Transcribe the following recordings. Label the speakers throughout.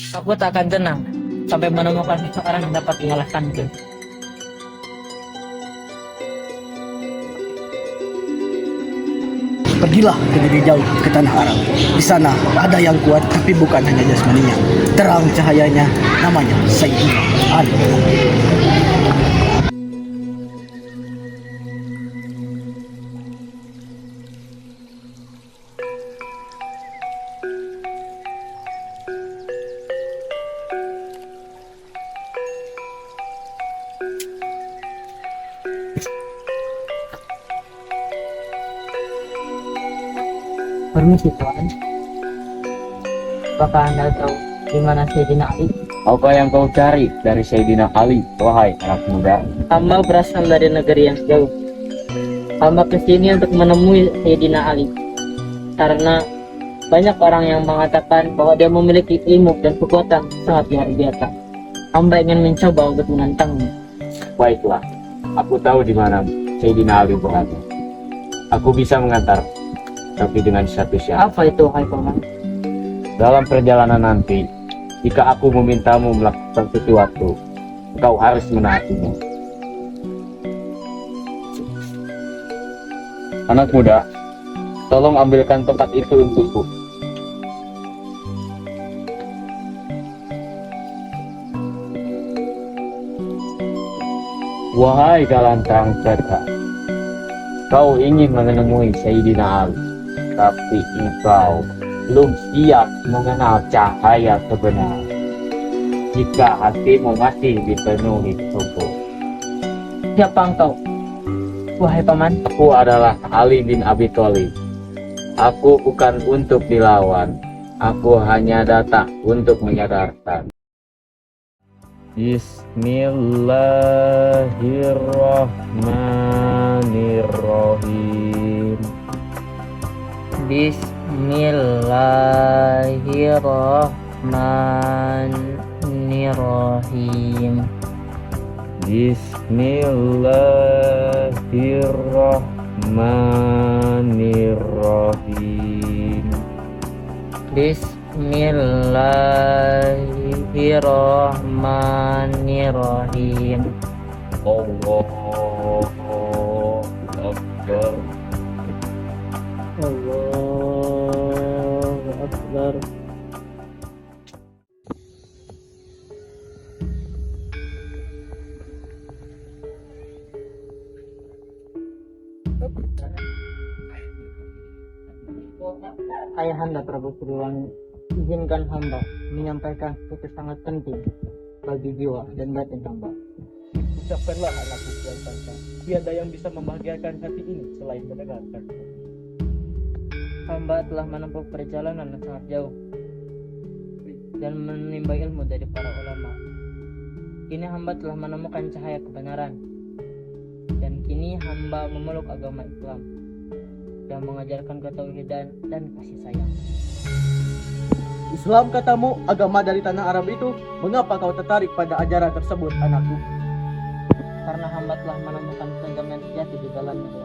Speaker 1: Aku tak akan tenang sampai menemukan seseorang yang dapat mengalahkanku.
Speaker 2: Pergilah ke negeri jauh, ke tanah Arab. Di sana ada yang kuat, tapi bukan hanya jasmaninya. Terang cahayanya, namanya Sayyidina Ali.
Speaker 1: Permisi Tuan, apakah Anda tahu di mana Sayyidina Ali?
Speaker 3: Apa yang kau cari dari Sayyidina Ali, wahai anak muda?
Speaker 1: Hamba berasal dari negeri yang jauh. Hamba kesini untuk menemui Sayyidina Ali karena banyak orang yang mengatakan bahwa dia memiliki ilmu dan kekuatan sangat luar biasa. Hamba ingin mencoba untuk menantangnya.
Speaker 3: Baiklah, aku tahu di mana Sayyidina Ali berada. Aku bisa mengantar, tapi dengan satu syarat.
Speaker 1: Apa itu, hai paman?
Speaker 3: Dalam perjalanan nanti, jika aku memintamu melakukan sesuatu, kau harus menaatinya. Anak muda, tolong ambilkan tongkat itu untukku. Wahai galantang cerdas, kau ingin menemui Sayyidina Ali, tapi engkau belum siap mengenal cahaya kebenaran. Jika hatimu masih dipenuhi kebun.
Speaker 1: Siapa engkau, wahai paman?
Speaker 3: Aku adalah Ali bin Abi Thalib. Aku bukan untuk dilawan. Aku hanya datang untuk menyadarkan. Bismillahirrahmanirrahim.
Speaker 1: Bismillahirrahmanirrahim.
Speaker 3: Bismillahirrahmanirrahim.
Speaker 1: Bismillahirrahmanirrahim.
Speaker 3: Allahu Akbar.
Speaker 1: Allahu Akbar. Ayahanda Prabu Siliwangi, izinkan hamba menyampaikan sesuatu sangat penting bagi jiwa dan batin hamba.
Speaker 4: Ucapkanlah anakku Kian Santang. Tiada yang bisa membahagiakan hati ini selain mendengarkan.
Speaker 1: Hamba telah menempuh perjalanan yang sangat jauh dan menimba ilmu dari para ulama. Kini hamba telah menemukan cahaya kebenaran, dan kini hamba memeluk agama Islam yang mengajarkan ketauhidan dan kasih sayang.
Speaker 2: Islam katamu agama dari tanah Arab itu, mengapa kau tertarik pada ajaran tersebut, anakku?
Speaker 1: Karena hamba telah menemukan keagamaan sejati di dalamnya,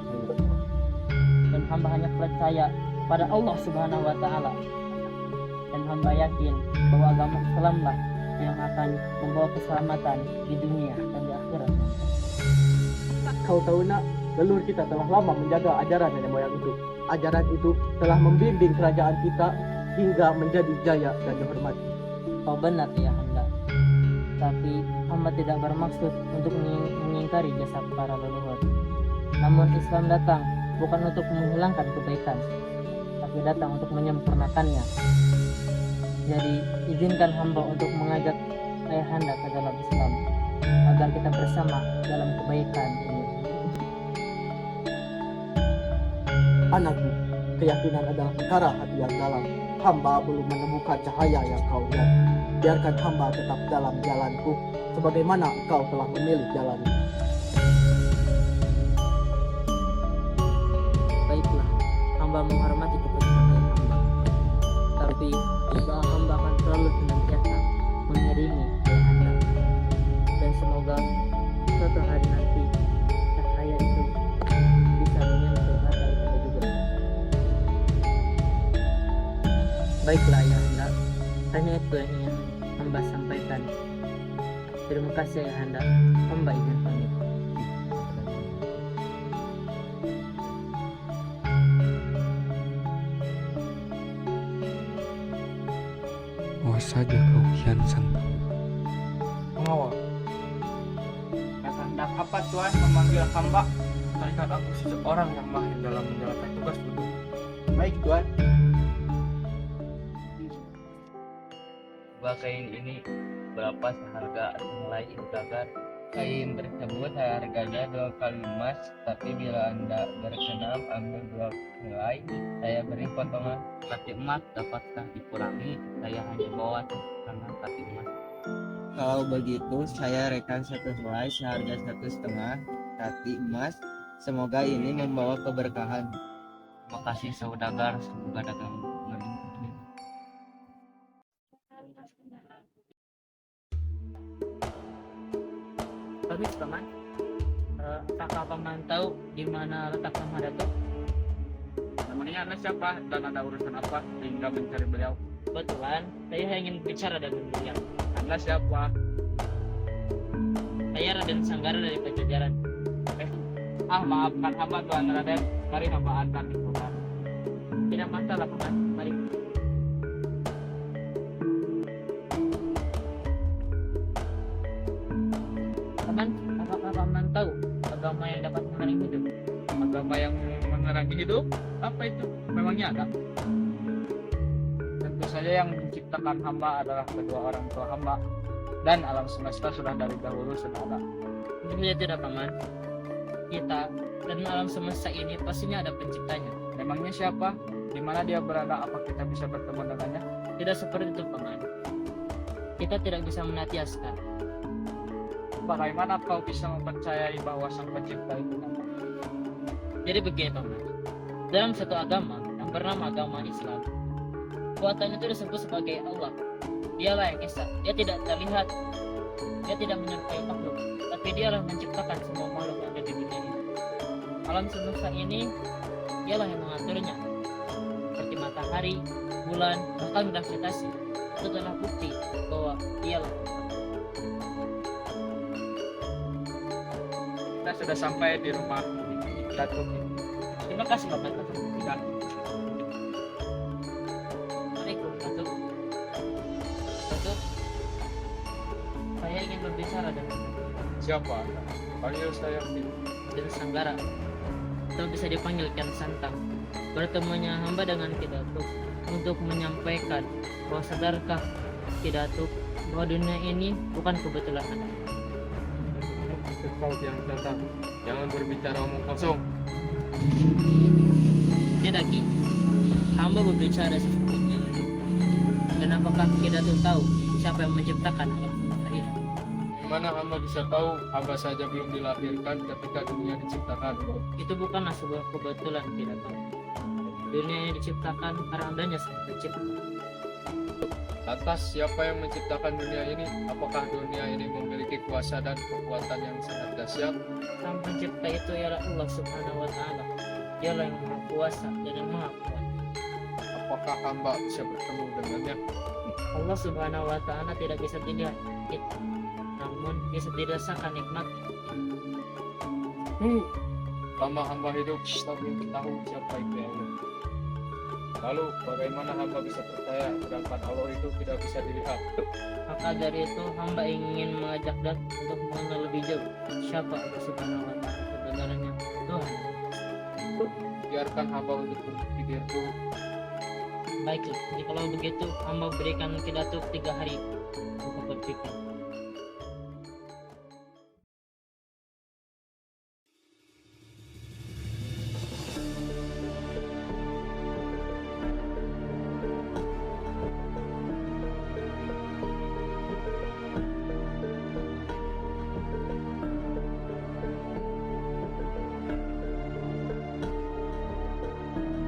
Speaker 1: dan hamba hanya percaya pada Allah Subhanahu wa Ta'ala, dan hamba yakin bahwa agama Islamlah yang akan membawa keselamatan di dunia dan di akhirat.
Speaker 2: Kau tahu nak, leluhur kita telah lama menjaga ajaran nenek moyang itu. Ajaran itu telah membimbing kerajaan kita hingga menjadi jaya dan dihormati.
Speaker 1: Kau benar ya hamba, tapi hamba tidak bermaksud untuk mengingkari jasa para leluhur. Namun Islam datang bukan untuk menghilangkan kebaikan, tapi datang untuk menyempurnakannya. Jadi izinkan hamba untuk mengajak ayahanda ke dalam Islam agar kita bersama dalam kebaikan ini.
Speaker 2: Anakku, keyakinan adalah perkara hati yang dalam. Hamba belum menemukan cahaya yang kau lihat. Biarkan hamba tetap dalam jalanku, sebagaimana engkau telah memilih jalan.
Speaker 1: Baiklah, hamba menghormati keputusan ayah hamba. Tapi doa hamba akan selalu senantiasa mengiringi ayah handa. Dan semoga suatu hari nanti cahaya itu bisa menyentuh hati kita juga. Baiklah ayah handa, hanya itu yang ingin mendengarkan. Terima kasih Ayahanda. Hamba izin pamit.
Speaker 5: Awas saja kau Kian Santang.
Speaker 4: Pengawal. Kehendak apa Tuhan memanggil hamba? Tarikat aku seseorang yang mahir dalam menjalankan tugas itu. Baik Tuhan.
Speaker 3: Dua kain ini berapa seharga nilai Saudagar? Kain tersebut harganya 2 kali emas, tapi bila Anda berkenan ambil 2 helai, saya beri potongan kati emas. Dapatkah dikurangi? Saya hanya bawa setengah kati emas.
Speaker 6: Kalau begitu, saya rekan 1 helai seharga 1,5 kati emas. Semoga ini membawa keberkahan.
Speaker 3: Makasih Saudagar, semoga dagang berlimpah.
Speaker 1: Bagus paman. Apakah paman tahu di mana letak Paman Datuk?
Speaker 4: Namanya Anda siapa dan ada urusan apa sehingga mencari beliau?
Speaker 1: Kebetulan saya ingin bicara dengan beliau.
Speaker 4: Anda siapa?
Speaker 1: Saya Raden Sanggara dari Pajajaran.
Speaker 4: Maafkan hamba Tuan Raden. Mari hamba antar di putar.
Speaker 1: Tidak masalah paman. Mari. Paman, apakah paman tahu agama yang dapat menerangi hidup?
Speaker 4: Agama yang menerangi hidup? Apa itu? Memangnya ada? Tentu saja yang menciptakan hamba adalah kedua orang tua hamba. Dan alam semesta sudah dari dahulu sudah ada.
Speaker 1: Tentu saja tidak paman. Kita dan alam semesta ini pastinya ada penciptanya.
Speaker 4: Memangnya siapa? Di mana dia berada? Apa kita bisa bertemu dengannya?
Speaker 1: Tidak seperti itu paman. Kita tidak bisa menatiaskan.
Speaker 4: Bagaimana kau bisa mempercayai bahwa sang pencipta itu ada?
Speaker 1: Jadi begini paman. Dalam satu agama yang bernama agama Islam, kekuatan itu disebut sebagai Allah. Dialah yang esa. Dia tidak terlihat. Dia tidak menyerupai makhluk, tapi dialah yang menciptakan semua makhluk yang ada di dunia ini. Alam semesta ini dialah yang mengaturnya. Seperti matahari, bulan, bahkan gravitasi. Itu adalah bukti bahwa dialah Tuhan.
Speaker 4: Kita sudah sampai di rumah Datuk.
Speaker 1: Terima kasih Bapak Datuk.
Speaker 4: Dan
Speaker 1: Assalamualaikum Datuk. Datuk, saya ingin berbicara dengan
Speaker 4: siapa Anda? Panggil saya
Speaker 1: Raden Sanggara, atau bisa dipanggil Kian Santang. Bertemunya hamba dengan Ki Datuk untuk menyampaikan bahwa sadarkah Ki Datuk bahwa dunia ini bukan kebetulan ada.
Speaker 4: kau yang datang. Jangan berbicara omong kosong.
Speaker 1: Tidak Ki, hamba berbicara sesungguhnya. Dan apakah Ki Datuk tahu siapa yang menciptakan alam semesta ini?
Speaker 4: Mana hamba bisa tahu? Hamba saja belum dilahirkan ketika dunia diciptakan.
Speaker 1: Itu bukanlah sebuah kebetulan Ki Datuk. Dunia ini diciptakan karena adanya sang pencipta.
Speaker 4: Lantas siapa yang menciptakan dunia ini? Apakah dunia ini memiliki kuasa dan kekuatan yang sangat dahsyat?
Speaker 1: Sang pencipta itu ialah Allah Subhanahu wa Ta'ala. Dialah yang maha kuasa dan yang maha kuat.
Speaker 4: Apakah hamba bisa bertemu dengannya?
Speaker 1: Allah Subhanahu wa Ta'ala tidak bisa dilihat, namun bisa dirasakan nikmatnya.
Speaker 4: Lama hamba hidup, tapi ingin tahu siapa itu Allah. Lalu bagaimana hamba bisa percaya sedangkan Allah itu tidak bisa dilihat?
Speaker 1: Maka dari itu hamba ingin mengajak Dan untuk mengenal lebih jauh siapa Allah Subhanahu wa Ta'ala sebenarnya Tuhan.
Speaker 4: Biarkan hamba untuk berpikir dulu.
Speaker 1: Baiklah, jadi kalau begitu hamba berikan Ki Datuk 3 hari untuk berpikir.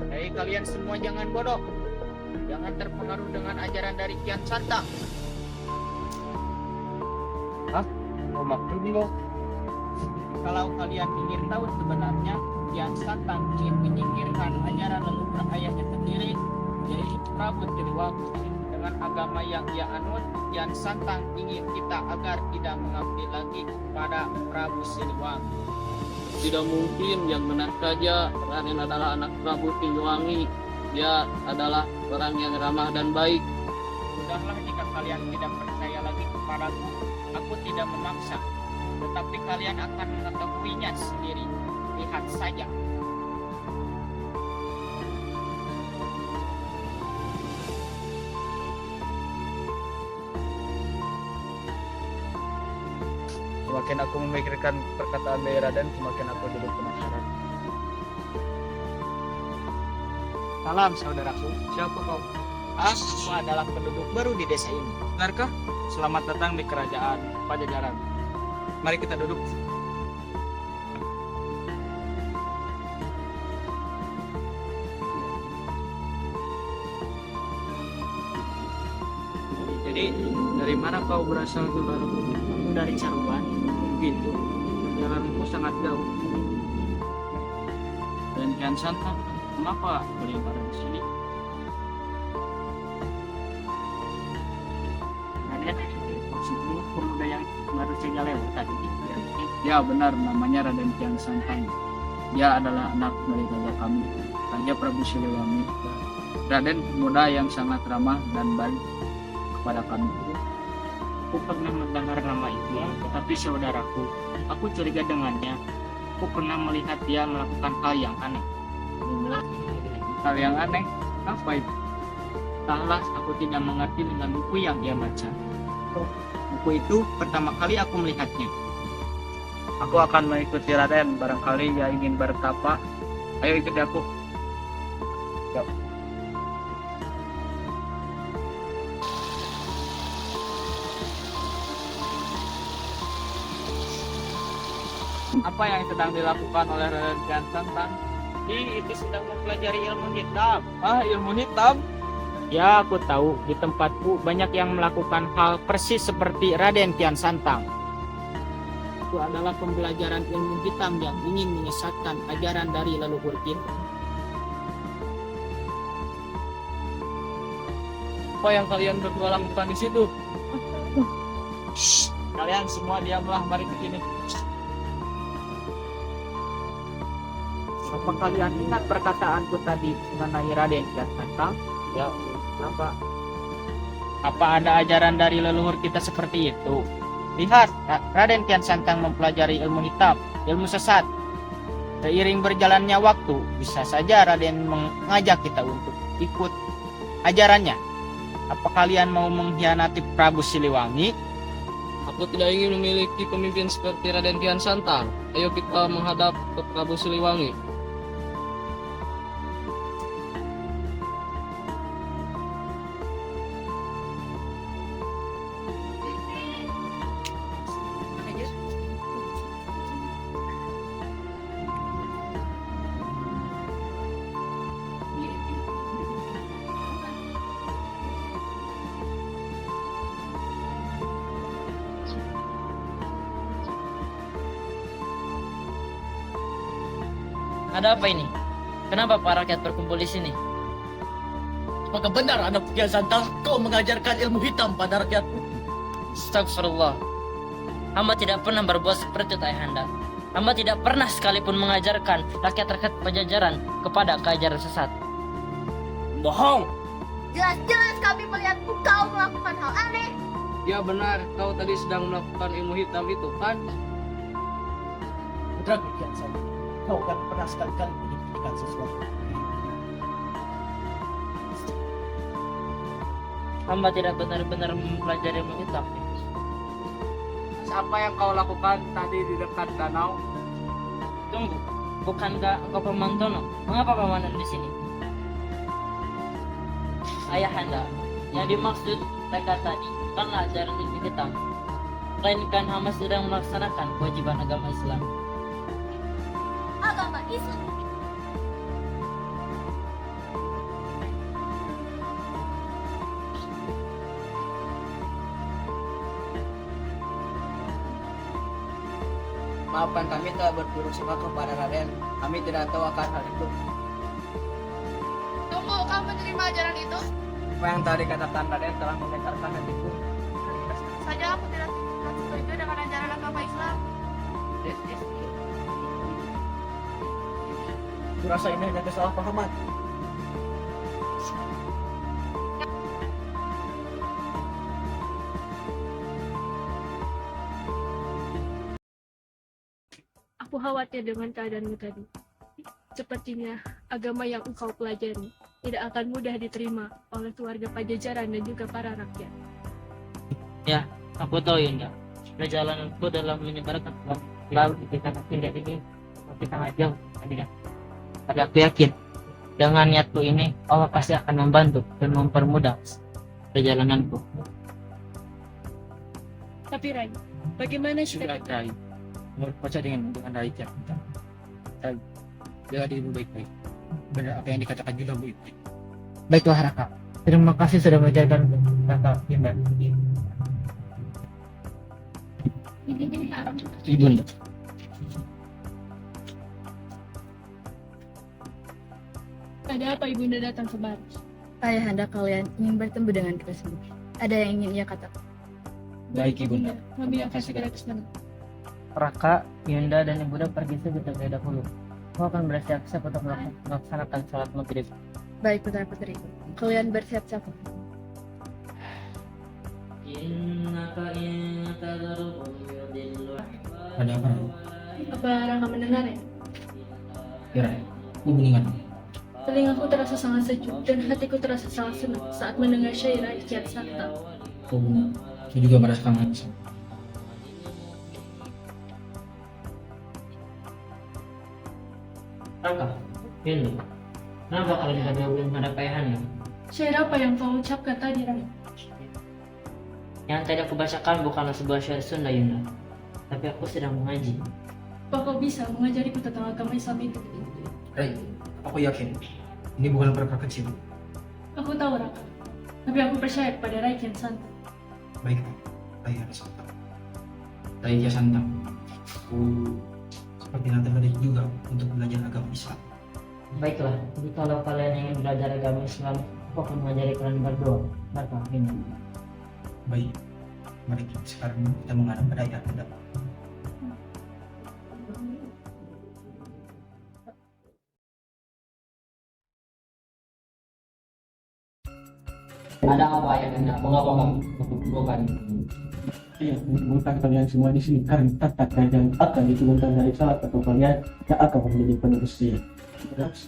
Speaker 4: Hei kalian semua jangan bodoh. Jangan terpengaruh dengan ajaran dari Kian Santang. Oh maksudnya? Kalau kalian ingin tahu sebenarnya, Kian Santang ingin menyingkirkan ajaran leluhur ayahnya sendiri, yaitu Prabu Siliwangi.
Speaker 7: dengan agama yang ia anut, Kian Santang ingin kita agar tidak mengabdi lagi kepada Prabu Siliwangi.
Speaker 8: Tidak mungkin, yang benar saja Raden adalah anak Prabu Siliwangi. Dia adalah orang yang ramah dan baik.
Speaker 7: Sudahlah, jika kalian tidak percaya lagi kepadaku, aku tidak memaksa. Tetapi kalian akan mengetahuinya sendiri. Lihat saja.
Speaker 4: Semakin aku memikirkan perkataan dari Raden, semakin aku jadi penasaran.
Speaker 7: Salam saudaraku. Siapa kau? Aku adalah penduduk baru di desa ini.
Speaker 4: Benarkah?
Speaker 7: Selamat datang di kerajaan Pajajaran.
Speaker 4: Mari kita duduk.
Speaker 7: Jadi, dari mana kau berasal, saudaraku? Aku dari Caruban. Begitu. Perjalananmu sangat jauh. Dan Kian Santang, kenapa beliau ada di sini? Raden, maksudmu pemuda yang baru saja lewat tadi?
Speaker 8: Ya benar, namanya Raden Kian Santang. Dia adalah anak dari raja kami, Raja Prabu Siliwangi. Raden pemuda yang sangat ramah dan baik kepada kami.
Speaker 7: Aku pernah mendengar nama itu, tetapi saudaraku, aku curiga dengannya. Aku pernah melihat dia melakukan hal yang aneh.
Speaker 8: Hal yang aneh? Apa itu?
Speaker 7: Entahlah, aku tidak mengerti dengan buku yang dia baca. Buku itu pertama kali aku melihatnya.
Speaker 8: Aku akan mengikuti Raden, barangkali dia ingin bertapa. Ayo ikuti aku.
Speaker 7: Apa yang sedang dilakukan oleh Raden Kian Santang? Itu sedang mempelajari ilmu hitam.
Speaker 8: Ilmu hitam?
Speaker 7: Ya, aku tahu. Di tempatku banyak yang melakukan hal persis seperti Raden Kian Santang. Itu adalah pembelajaran ilmu hitam yang ingin menyesatkan ajaran dari leluhur kita.
Speaker 8: Apa yang kalian berdua lakukan di situ?
Speaker 7: Kalian semua diamlah, mari ke sini. Apa kalian ingat perkataanku tadi mengenai Raden Kian Santang?
Speaker 8: Ya, kenapa?
Speaker 7: Apa ada ajaran dari leluhur kita seperti itu? Lihat, Raden Kian Santang mempelajari ilmu hitam, ilmu sesat. Seiring berjalannya waktu, bisa saja Raden mengajak kita untuk ikut ajarannya. Apa kalian mau mengkhianati Prabu Siliwangi?
Speaker 8: Aku tidak ingin memiliki pemimpin seperti Raden Kian Santang. Ayo kita menghadap ke Prabu Siliwangi.
Speaker 1: Ada apa ini? Kenapa para rakyat berkumpul di sini?
Speaker 9: Apakah benar anak Kian Santang kau mengajarkan ilmu hitam pada rakyatmu?
Speaker 1: Astagfirullah. Hamba tidak pernah berbuat seperti itu, Ayahanda. Hamba tidak pernah sekalipun mengajarkan rakyat-rakyat Pajajaran kepada keajaran sesat.
Speaker 9: Bohong!
Speaker 10: Jelas-jelas kami melihat kau melakukan hal aneh.
Speaker 8: Ya benar, kau tadi sedang melakukan ilmu hitam itu kan?
Speaker 9: Putra Kian Santang, kau kan pernah sekali-kali menyembunyikan sesuatu.
Speaker 1: Hamba tidak benar-benar mempelajari ilmu hitam.
Speaker 8: Apa yang kau lakukan tadi di dekat danau?
Speaker 1: Tunggu, bukankah engkau Paman Tono? Mengapa Pamanan di sini? Ayahanda, yang dimaksud mereka tadi bukanlah ajaran ilmu hitam, melainkan hamba sedang melaksanakan kewajiban agama Islam.
Speaker 10: Agama Islam.
Speaker 6: Maafkan kami telah berburuk sangka kepada Raden. Kami tidak tahu akan hal itu.
Speaker 10: Tunggu, kamu menerima ajaran itu?
Speaker 2: Apa yang tadi katakan Raden telah menggetarkan hatiku.
Speaker 10: Saja aku tidak setuju dengan ajaran agama Islam.
Speaker 2: Kurasa ini hanya kesalahpahaman.
Speaker 11: Aku khawatir dengan keadaanmu tadi. Sepertinya agama yang engkau pelajari tidak akan mudah diterima oleh keluarga Pajajaran dan juga para rakyat.
Speaker 1: Aku tahu Yunda, perjalananku dalam menyebarkan Islam di kita tidak ini masih sangat jauh. Tapi aku yakin dengan niatku ini Allah pasti akan membantu dan mempermudah perjalananku.
Speaker 11: Tapi Rai, bagaimana
Speaker 7: Sudah
Speaker 11: sikap
Speaker 7: Rai, menurut baca dengan Rai Kian Santang. Rai, jaga dirimu baik-baik. Benar apa yang dikatakan Yunda baik-baik.
Speaker 1: Baiklah Raka, terima kasih sudah mengajarkan Raka Yunda.
Speaker 7: Ibunda.
Speaker 11: ada apa ibunda datang kemari?
Speaker 12: Ayahanda kalian ingin bertemu dengan kita sendiri. Ada yang ingin ia katakan.
Speaker 7: Baik ibunda.
Speaker 11: Kami akan segera ke sana.
Speaker 1: Raka, Yunda dan Ibunda pergi saja terlebih dahulu. Aku akan bersiap-siap untuk melaksanakan sholat maghrib.
Speaker 12: Baik putra-putri, kalian bersiap-siap.
Speaker 7: Ada apa?
Speaker 11: Apa Raka mendengar ya?
Speaker 7: Kira, aku mengingat.
Speaker 11: Telingaku terasa sangat sejuk dan hatiku terasa sangat senang saat mendengar syairah Kian Santang.
Speaker 7: Oh benar, saya juga merasakan hal itu.
Speaker 1: Raka, Yunda, kenapa kalian berdua belum menghadap ayahanda?
Speaker 11: Syair apa yang kau ucapkan tadi, Rai?
Speaker 1: Yang tadi aku bacakan bukanlah sebuah syair Sunda, Yunda, tapi aku sedang mengaji.
Speaker 11: Apa kau bisa mengajariku tentang agama Islam itu?
Speaker 7: Rai, aku yakin ini bukan perkara kecil.
Speaker 11: Aku tahu, Raka. Tapi aku percaya kepada Rai Kian Santang.
Speaker 7: Baik, Rai Kian Santang. Rai Kian Santang. Aku seperti nanti tertarik juga untuk belajar agama Islam.
Speaker 1: Baiklah, jadi kalau kalian ingin belajar agama Islam, aku akan mengajari kalian berdua. Raka, Yunda.
Speaker 7: Baik, mari sekarang kita menghadap pada ayahanda.
Speaker 3: Ada apa ayahanda? Mengapa kamu bukan?
Speaker 2: Iya, mengumpulkan kalian semua di sini karena tatak yang akan diturunkan dari salah satu kalian yang akan menjadi penerusnya.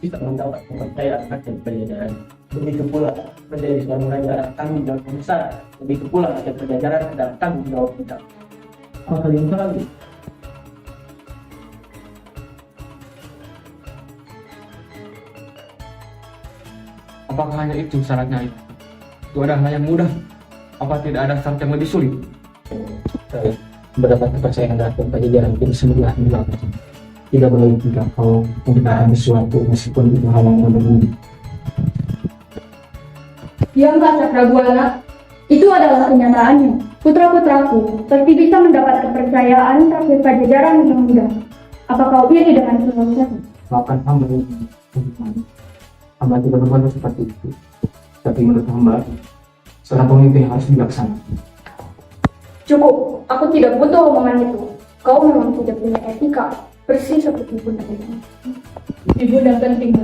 Speaker 2: Kita mendapat kepercayaan akan Pajajaran. Begitu pula menjadi seorang raja adalah tanggung jawab yang besar. Begitu pula rakyat Pajajaran adalah tanggung jawab kita. Apa kalian tahu?
Speaker 5: Apakah hanya itu syaratnya itu? Itu adalah hal yang mudah. Apa tidak ada syarat yang lebih sulit?
Speaker 2: Mendapat kepercayaan dari Pajajaran ini semudah dilakukan. Tidak boleh juga kalau membenarkan sesuatu meskipun itu hal yang berbeda.
Speaker 13: Diamlah Cakrabuana, itu adalah kenyataannya. Putra-putraku pasti bisa mendapat kepercayaan rakyat Pajajaran dengan mudah. Apa kau iri dengan selesai?
Speaker 2: Maafkan hamba ini. Hamba tidak berbuat seperti itu. Tapi menurut hamba, seorang pemimpin harus bijaksana.
Speaker 13: Cukup, aku tidak butuh omongan itu. Kau memang tidak punya etika, persis seperti Ibunda ini.
Speaker 11: Ibunda penting,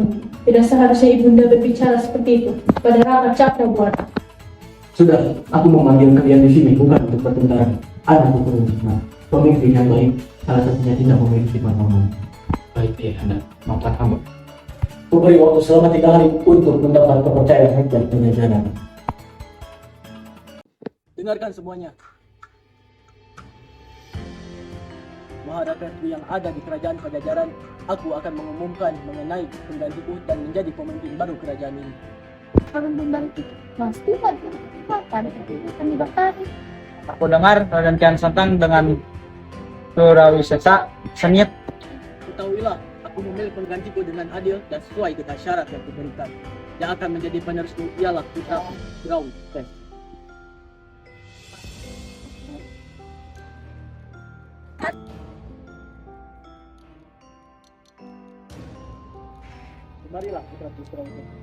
Speaker 11: tidak seharusnya Ibunda berbicara seperti itu pada Raka Cakrabuana.
Speaker 2: Sudah, aku memanggil kalian di sini bukan untuk bertengkar. Ada hukumnya. Pemimpin yang baik, salah satunya tidak memiliki pengalaman.
Speaker 5: Baik, ayahanda, maafkan hamba.
Speaker 2: Kuberi waktu selama 3 hari untuk mendapat kepercayaan rakyat Pajajaran. Dengarkan semuanya. Menghadapi yang ada di kerajaan Pajajaran, aku akan mengumumkan mengenai penggantiku dan menjadi pemimpin baru kerajaan ini.
Speaker 10: Pemimpin baru itu pasti pada akan dibakari.
Speaker 7: Aku dengar Raden Kian Santang dengan Surawisesa Senyap.
Speaker 2: Ketahuilah, aku memilih penggantiku dengan adil dan sesuai dengan syarat yang kuberikan. Yang akan menjadi penerusku ialah putra Surawisesa. Marilah putra Surawisesa.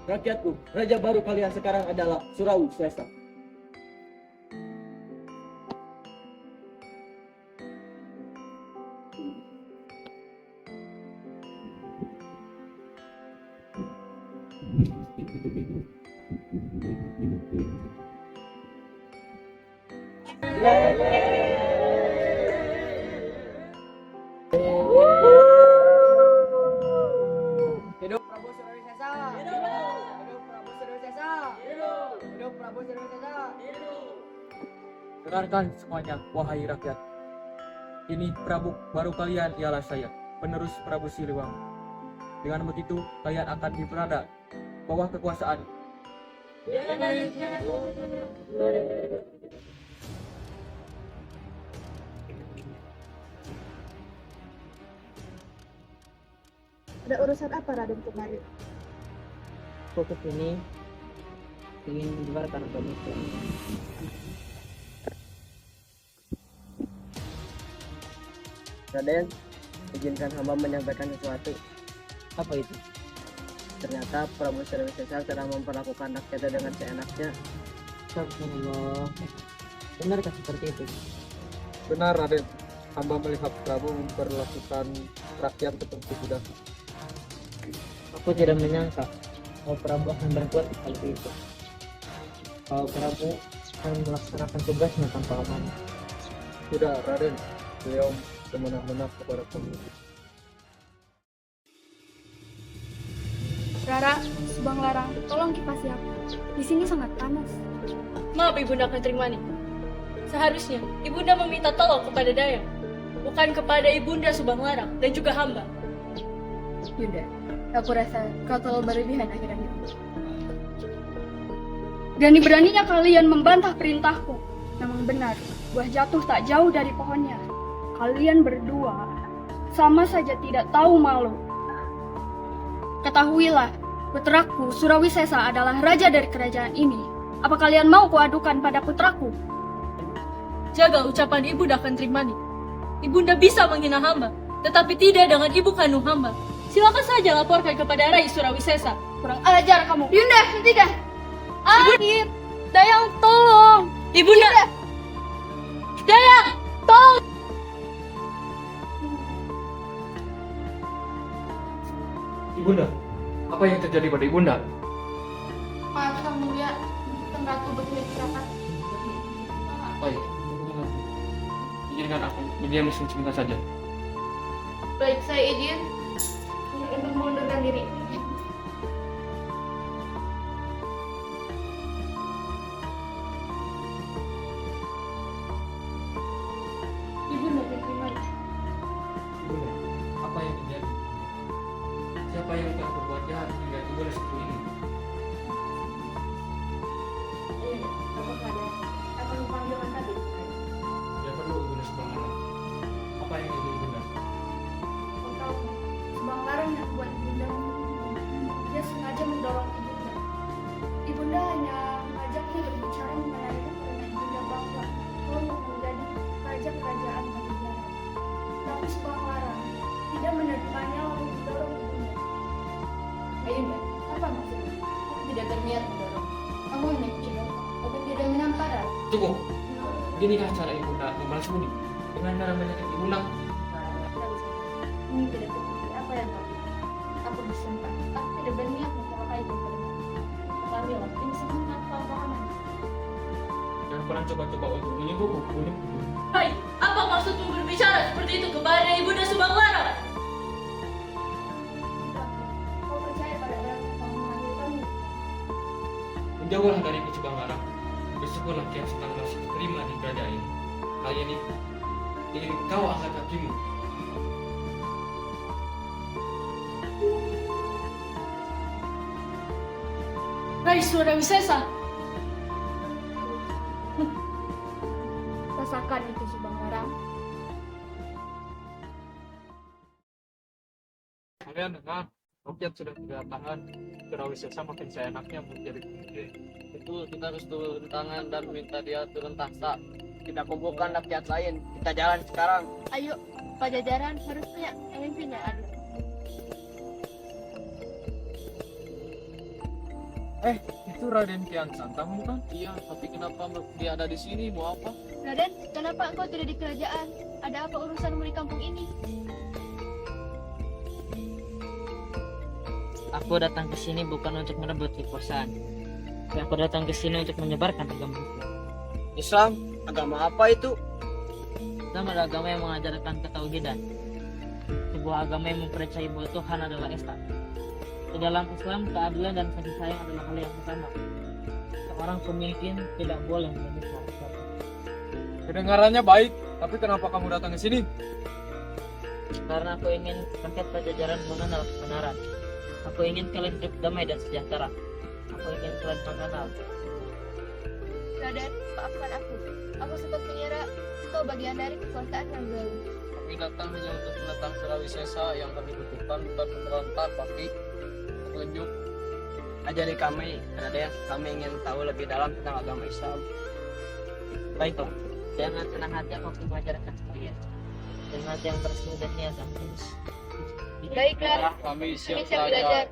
Speaker 2: Rakyatku, raja baru kalian sekarang adalah Surawi Sesa. Hidup Prabu Surawi Sesa! Hidup Prabu Surawi Sesa! Hidup Prabu Surawi Sesa!
Speaker 5: Dengarkan semuanya, wahai rakyat. Ini Prabu baru kalian ialah saya, penerus Prabu Siliwangi. Dengan begitu, kalian akan berada bawah kekuasaan.
Speaker 10: Ada urusan apa Raden kemari?
Speaker 1: Fokus ini ingin menyebarkan agama Islam.
Speaker 3: Raden, izinkan hamba menyampaikan sesuatu.
Speaker 1: Apa itu?
Speaker 3: Ternyata Prabu Surawi Sesa telah memperlakukan rakyatnya dengan seenaknya.
Speaker 1: Astagfirullah. Benarkah seperti itu?
Speaker 4: Benar, Raden. Hamba melihat Prabu memperlakukan rakyat seperti budak.
Speaker 1: Aku tidak menyangka bahwa Prabu akan berbuat seperti itu. Kalau Prabu akan melaksanakan tugasnya tanpa amanah.
Speaker 4: Tidak, Raden. Beliau benar-benar kepada kami.
Speaker 13: Rara, Subang Larang, tolong kipasi aku. Di sini sangat panas.
Speaker 11: Maaf Ibunda Kentring Manik. Seharusnya Ibunda meminta tolong kepada Dayang, bukan kepada Ibunda Subang Larang dan juga hamba.
Speaker 12: Yunda, aku rasa kau terlalu berlebihan akhir-akhir ini.
Speaker 13: Berani-beraninya kalian membantah perintahku. Memang benar, buah jatuh tak jauh dari pohonnya. Kalian berdua sama saja tidak tahu malu. Ketahuilah, putraku Surawi Sesa adalah raja dari kerajaan ini. Apa kalian mau kuadukan pada putraku?
Speaker 11: Jaga ucapan Ibunda Kentring Manik. Ibunda bisa menghina hamba, tetapi tidak dengan ibu kandung hamba. Silakan saja laporkan kepada Rai Surawi Sesa.
Speaker 13: Kurang ajar kamu. Yunda, hentikan. Adit, Dayang tolong.
Speaker 11: Ibunda. Dayang, tolong.
Speaker 5: Ibunda, apa yang terjadi pada Ibunda?
Speaker 10: Maaf Sang Mulia, Sang Ratu beristirahat.
Speaker 5: Baik, izinkan aku berdiam sebentar saja.
Speaker 10: Baik, saya izin untuk mengundurkan diri.
Speaker 13: Ibunda Kentring Manik.
Speaker 5: Ibunda, apa yang terjadi? Siapa yang telah berbuat jahat hingga Ibunda seperti ini?
Speaker 10: Iya, apa keadaan? Akan memanggilkan tadi.
Speaker 5: Tidak perlu Ibunda Subang Larang. Apa yang terjadi Ibunda?
Speaker 13: Kau tahu, Subang Larang yang buat Ibunda. Dia sengaja mendorong Ibunda. Ibunda hanya mengajaknya berbicara mengenainya karena Ibunda bangga kalau mau menjadi raja kerajaan Pajajaran. Tapi Subang Larang tidak menerimanya lalu mendorong Ibunda. Ayunda, apa maksudnya? Aku tidak berniat mendorong. Kamu hanya kecewa, tapi tidak menampar.
Speaker 5: Cukup. Begini cara Ibunda membalas budi dengan cara menyakiti Ibunda.
Speaker 10: Ini tidak seperti apa yang kau pikir. Aku bersumpah, aku tidak berniat mencelakai kepada kamilah. Ini semua kesalahpahaman.
Speaker 5: Jangan pernah coba-coba untuk menyingkungku.
Speaker 11: Hai, apa maksudmu berbicara seperti itu kepada Ibunda Subang Larang?
Speaker 13: Kau percaya pada orang yang kamu memanggilkanmu?
Speaker 5: Menjauhlah dari Subang Larang. Bersyukurlah Kian Santang masih terima di kerajaan ini. Kali ini ingin kau angkat kakimu.
Speaker 11: Rai Surawi Sesa.
Speaker 13: Rasakan itu Subang Larang.
Speaker 4: Kalian dengar, rakyat sudah tidak tahan. Surawi Sesa makin seenaknya menjadi pemimpin.
Speaker 3: Itu kita harus turun tangan dan minta dia turun tahta. Kita kumpulkan rakyat lain. Kita jalan sekarang.
Speaker 10: Ayo, Pajajaran harusnya pemimpinnya ada.
Speaker 4: Itu Raden Kian Santang bukan? Iya, tapi kenapa dia ada di sini? Mau apa?
Speaker 11: Raden, kenapa engkau tidak di kerajaan? Ada apa urusanmu di kampung ini?
Speaker 1: Aku datang ke sini bukan untuk merebut kekuasaan. Tapi aku datang ke sini untuk menyebarkan agama Islam.
Speaker 2: Islam? Agama apa itu?
Speaker 1: Islam adalah agama yang mengajarkan ketauhidan. Sebuah agama yang mempercayai bahwa Tuhan adalah Esa. Di dalam Islam, keadilan dan kasih sayang adalah hal yang utama. Seorang pemimpin tidak boleh menyiksa siapa.
Speaker 4: Kedengarannya baik, tapi kenapa kamu datang ke sini?
Speaker 1: Karena aku ingin rakyat Pajajaran mengenal kebenaran. Aku ingin kalian hidup damai dan sejahtera. Aku ingin kalian mengenal.
Speaker 11: Raden, maafkan aku. Aku sempat mengira engkau bagian dari kekuasaan yang gaul.
Speaker 4: Kami datang hanya untuk menentang Surawisesa yang kami butuhkan bukan pemberontak, tapi petunjuk.
Speaker 2: Ajari kami, Raden. Kami ingin tahu lebih dalam tentang agama Islam.
Speaker 1: Baiklah, dengan senang hati aku akan mengajarkan kalian. Dengan hati yang bersih dan niat yang tulus.
Speaker 11: Baiklah,
Speaker 4: Kami siap
Speaker 11: siap belajar.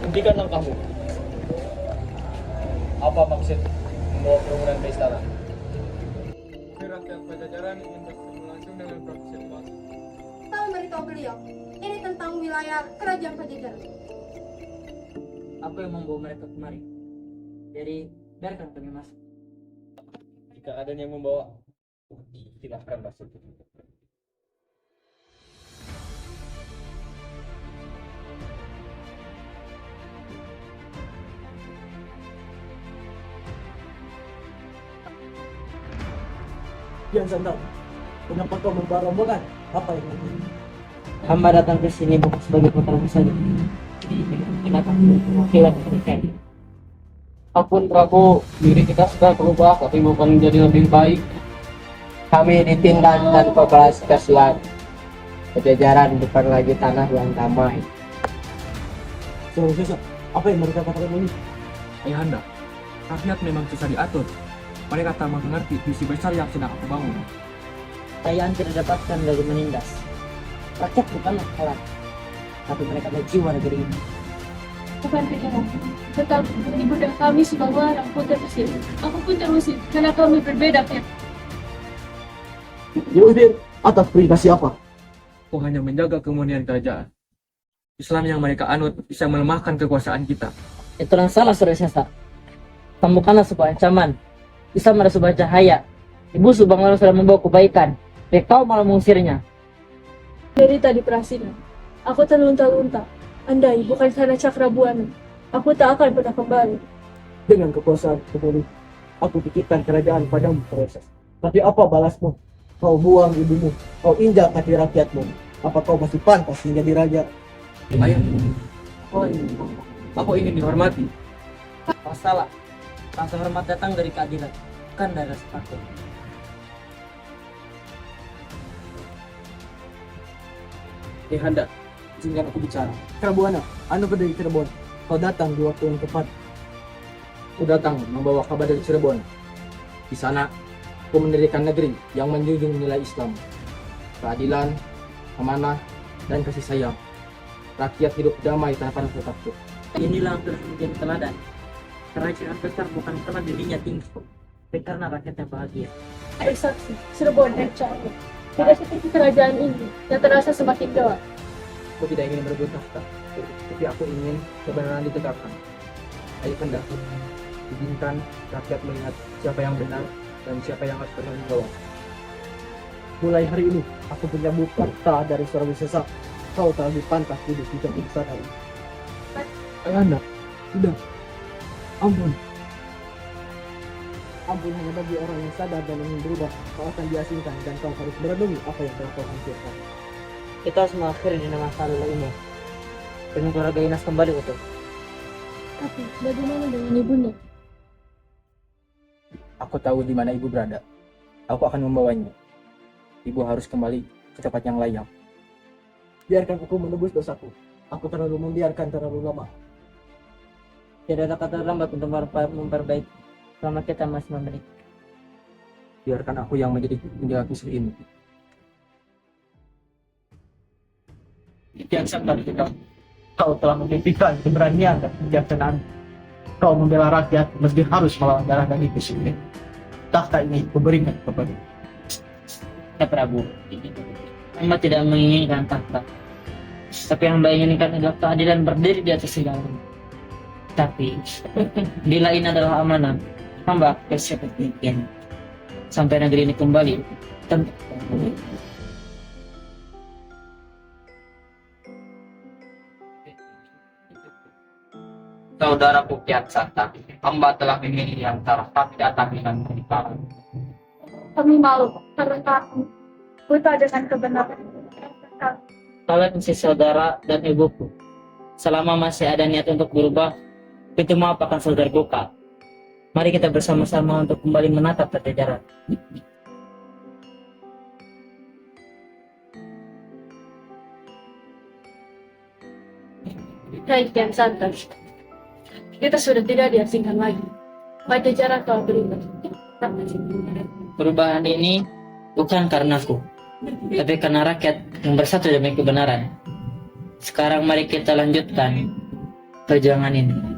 Speaker 4: Hentikanlah kamu. Apa maksud membawa kerumunan ke istana? Rakyat Pajajaran ingin bertemu langsung dengan Prabu Siliwangi.
Speaker 13: Kau beritahu beliau, ini tentang wilayah kerajaan Pajajaran.
Speaker 1: Aku yang membawa mereka kemari. Jadi, biarkan kami masuk.
Speaker 4: Jika ada yang membawa, silahkan masuk.
Speaker 2: Kian Santang, kenapa kau membawa rombongan? Apa yang ini?
Speaker 1: Hamba datang ke sini bukan sebagai putra saja. Kenapa perwakilan mereka?
Speaker 3: Apapun Prabu, diri kita sudah berubah tapi bukan menjadi lebih baik. Kami ditindas dan belas kasihan. Pajajaran bukan lagi tanah yang damai.
Speaker 2: Surawisesa, apa yang mereka katakan ini?
Speaker 5: Ayahanda, rakyat memang susah diatur. Mereka tak mengerti visi besar yang sedang aku bangun.
Speaker 1: Kekayaan tidak dapatkan dari menindas. Rakyat bukanlah kalah, tapi mereka adalah jiwa negeri ini.
Speaker 11: Bukan pikiran, tetapi ibunda kami sudah melarang pun terusir. Aku pun terusir karena kami berbeda, Pep.
Speaker 2: Yaudir, atas perintah siapa?
Speaker 5: Aku hanya menjaga kemuliaan kerajaan. Islam yang mereka anut bisa melemahkan kekuasaan kita.
Speaker 1: Itulah yang salah, Surawisesa. Kamu bukanlah sebuah ancaman. Islam adalah sebuah cahaya. Ibu Subang Larang sudah membawa kebaikan, tapi kau malah mengusirnya.
Speaker 11: Dari tadi perasaan, aku terlunta-lunta. Andai bukan karena Cakrabuana, aku tak akan pernah kembali.
Speaker 2: Dengan kekuasaan seperti aku titipkan kerajaan padamu, Surawisesa. Tapi apa balasmu? Kau buang ibumu, kau injak hati rakyatmu. Apa kau masih pantas menjadi raja?
Speaker 5: Ayah, aku ingin dihormati.
Speaker 1: Kau salah. Rasa hormat datang dari keadilan, bukan dari rasa takut.
Speaker 5: Ayahanda, izinkan aku bicara.
Speaker 2: Cakrabuana, anu dari Cirebon. Kau datang di waktu yang tepat.
Speaker 5: Aku datang membawa kabar dari Cirebon. Di sana, aku mendirikan negeri yang menjunjung nilai Islam, keadilan, amanah, dan kasih sayang. Rakyat hidup damai tanpa rasa takut.
Speaker 1: Inilah yang terus menjadi teladan. Kerajaan besar bukan karena dirinya tinggi, tapi karena rakyatnya bahagia.
Speaker 11: Ada saksi, Cirebon dan Cakrabu. Tidak seperti kerajaan ini yang terasa semakin gelap.
Speaker 5: Aku tidak ingin merebut tahta, tapi aku ingin kebenaran ditegakkan. Ayahanda, izinkan rakyat melihat siapa yang benar dan siapa yang harus bertanggung jawab.
Speaker 2: Mulai hari ini, aku punya bukti dari Surawisesa. Kau tak lebih pantas duduk di tempat istana ini.
Speaker 5: Ayahanda, tidak. Ampun.
Speaker 2: Ampun hanya bagi orang yang sadar dan ingin berubah. Kau akan diasingkan dan kau harus merenungi apa yang telah kau hancurkan.
Speaker 1: Kita harus mengakhiri dengan masa lalu ini. Dengan keluarga Inas kembali utuh.
Speaker 11: Tapi bagaimana dengan ibunda?
Speaker 5: Aku tahu di mana ibu berada. Aku akan membawanya. Ibu harus kembali ke tempat yang layak.
Speaker 2: Biarkan aku menebus dosaku. Aku terlalu membiarkan terlalu lama.
Speaker 1: Tidak ada kata lambat untuk memperbaiki selama kita masih memiliki.
Speaker 5: Biarkan aku yang menjadi penjaga kisah ini.
Speaker 9: Kian Santang kita. Kau telah membuktikan keberanian dan kebijaksanaan. Kau membela rakyat meski harus melawan darah dan itu sendiri. Tahta ini kuberikan kepada.
Speaker 1: Ya Prabu, hamba tidak menginginkan tahta. Tapi hamba inginkan adalah keadilan berdiri di atas segalanya. Tapi bila ini adalah amanah, hamba akan siap demikian. Sampai negeri ini kembali.
Speaker 7: Saudaraku Kian Santang, hamba telah memilih antara hak datang dengan kebenaran.
Speaker 13: Kami malu karena kami buta dengan kebenaran.
Speaker 1: Kalian masih saudara dan ibuku. Selama masih ada niat untuk berubah, pintu maaf akan selalu terbuka. Mari kita bersama-sama untuk kembali menatap Pajajaran.
Speaker 11: Hai Kian Santang, kita sudah tidak diasingkan lagi. Pajajaran telah berubah.
Speaker 1: Perubahan ini bukan karenaku, tapi karena rakyat yang bersatu demi kebenaran. Sekarang mari kita lanjutkan perjuangan ini.